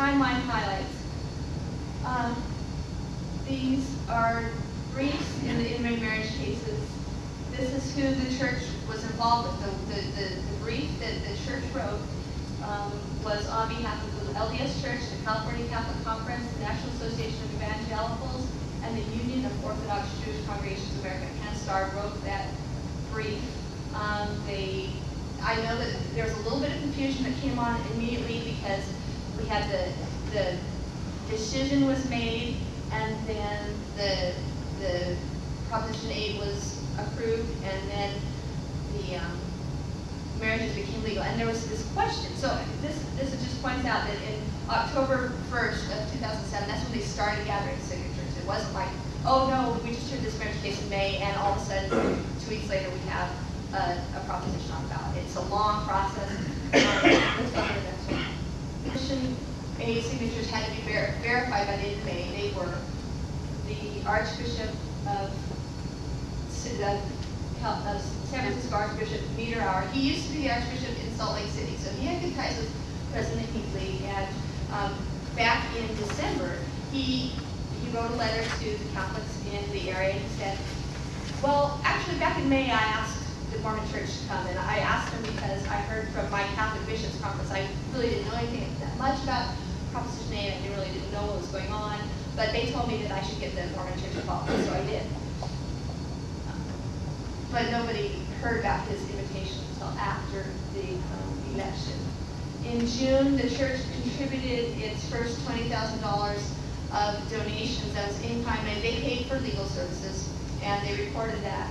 timeline highlights. These are briefs in the inmate marriage cases. This is who the church was involved with. The brief that the church wrote was on behalf of the LDS Church, the California Catholic Conference, the National Association of Evangelicals, and the Union of Orthodox Jewish Congregations of America. Ken wrote that brief. I know that there was a little bit of confusion that came on immediately because we had the decision was made, and then the Proposition 8 was approved, and then the marriages became legal. And there was this question. So this just points out that in October 1st of 2007, that's when they started gathering signatures. It wasn't like, oh no, we just heard this marriage case in May, and all of a sudden, 2 weeks later, we have a proposition on the ballot. It's a long process. Let's go to the next one. Proposition 8 signatures had to be verified by the end of May. They were the Archbishop of San Francisco, Archbishop Niederauer. He used to be the Archbishop in Salt Lake City, so he had good ties with President Hinckley. And back in December, he wrote a letter to the Catholics in the area, and he said, well, actually back in May I asked the Mormon Church to come, and I asked them because I heard from my Catholic Bishops Conference, I really didn't know anything that much about Proposition 8, I really didn't know what was going on, but they told me that I should get the Mormon Church involved, so I did. But nobody heard about his invitation until after the election. In June, the church contributed its first $20,000 of donations. That was in kind, and they paid for legal services, and they reported that.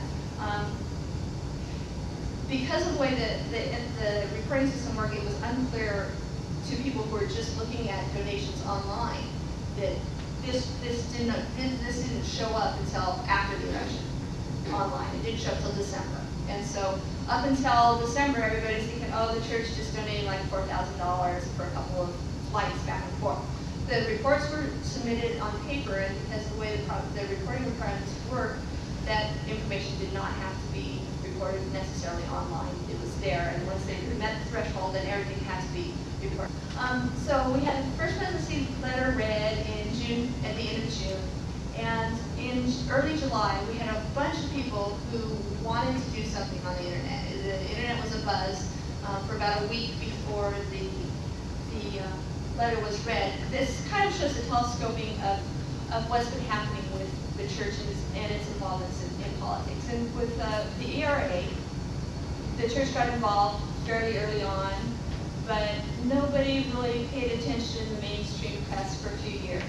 Because of the way the reporting system worked, it was unclear to people who were just looking at donations online that this didn't show up until after the election online. It didn't show up until December. And so up until December, everybody's thinking, oh, the church just donated like $4,000 for a couple of flights back and forth. The reports were submitted on paper, and because of the way the reporting requirements work, that information did not have to be reported necessarily online. It was there, and once they met the threshold, then everything had to be reported. So we had the first presidency letter read in June, at the end of June, and in early July, we had a bunch of people who wanted to do something on the internet. The internet was abuzz for about a week before the letter was read. This kind of shows the telescoping of what's been happening with the church and its involvements in politics. And with the ERA, the church got involved fairly early on, but nobody really paid attention in the mainstream press for a few years.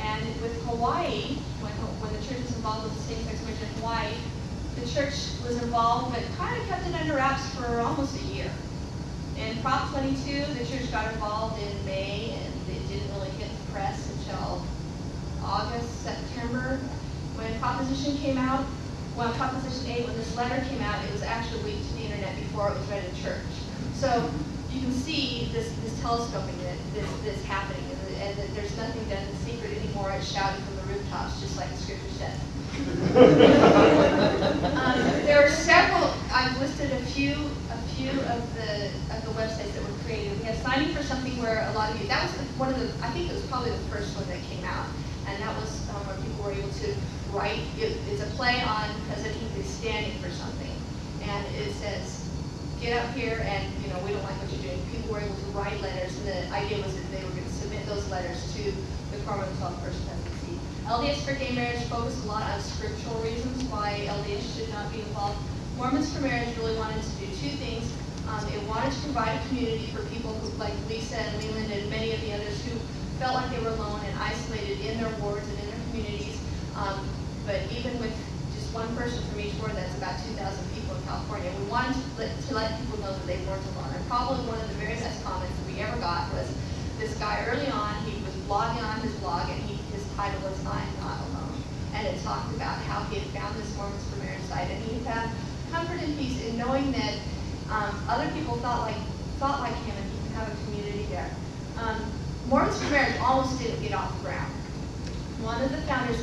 And with Hawaii, when the church was involved with the same-sex marriage in Hawaii, the church was involved, but kind of kept it under wraps for almost a year. In Prop 22, the church got involved in May, and it didn't really hit the press until August, September. When Proposition came out, well, Proposition 8, when this letter came out, it was actually leaked to the internet before it was read in church. So you can see this telescoping that's happening, and that there's nothing done in secret anymore. It's shouted from the rooftops, just like the scripture says. There are several. I've listed a few of the websites that were created. We have Signing for Something, where a lot of you. That was one of the. I think it was probably the first one that came out, and that was where people were able to write. It's a play on President Hinckley standing for something, and it says, "Get up here," and we don't like what you're doing. People were able to write letters, and the idea was that they were going to submit those letters to the Quorum of the 12th First Presidency. LDS for Gay Marriage focused a lot on scriptural reasons why LDS should not be involved. Mormons for Marriage really wanted to do two things. It wanted to provide a community for people who, like Lisa and Leland and many of the others, who felt like they were alone and isolated in their wards and in their communities. But even with just one person from each ward, that's about 2,000 people in California. We wanted to let people know that they weren't alone. And probably one of the very best comments that we ever got was this guy early on. He was blogging on his blog, and his title was "I'm Not Alone," and it talked about how he had found this Mormons for Marriage site, and he found comfort and peace in knowing that other people thought like him, and he could have a community there. Mormons for Marriage almost didn't get off the ground. One of the founders,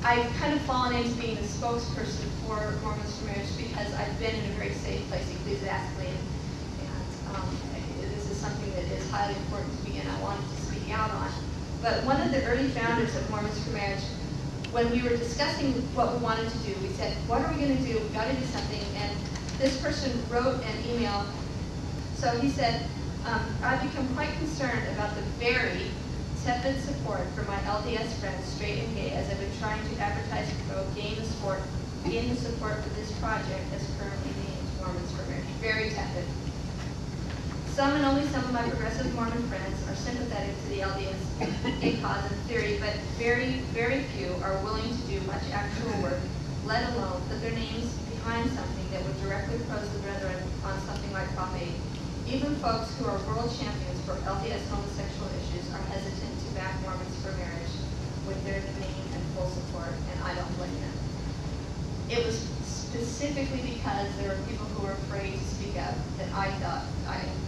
I've kind of fallen into being the spokesperson for Mormons for Marriage because I've been in a very safe place ecclesiastically, and this is something that is highly important to me and I wanted to speak out on. But one of the early founders of Mormons for Marriage, when we were discussing what we wanted to do, we said, what are we going to do? We've got to do something. And this person wrote an email. So he said, I've become quite concerned about the very tepid support for my LDS friends, straight and gay, as I've been trying to advertise and promote, gain the support for this project as currently named Mormons for Marriage. Very tepid. Some and only some of my progressive Mormon friends are sympathetic to the LDS gay cause in theory, but very, very few are willing to do much actual work, let alone put their names behind something that would directly oppose the brethren on something like Prop 8. Even folks who are world champions for LDS homosexual issues are hesitant to back Mormons for Marriage with their name and full support, and I don't blame them. It was specifically because there were people who were afraid to speak up that I thought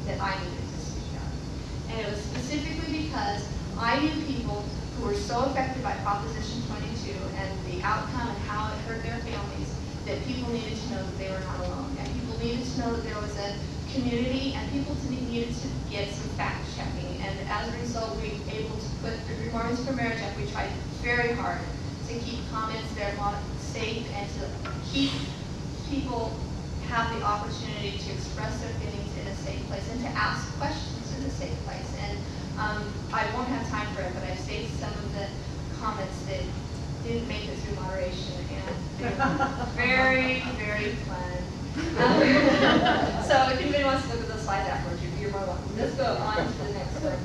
that I needed to speak up. And it was specifically because I knew people who were so affected by Proposition 22 and the outcome and how it hurt their families that people needed to know that they were not alone. And people needed to know that there was a community, and people needed to get some fact checking. And as a result, we were able to put the Mormons for Marriage up. We tried very hard to keep comments there safe and to keep people have the opportunity to express their feelings in a safe place and to ask questions in a safe place. And I won't have time for it, but I've saved some of the comments that didn't make it through moderation, and they were very, very fun. So if anybody wants to look at those slides afterwards, you're more welcome. Let's go on to the next one.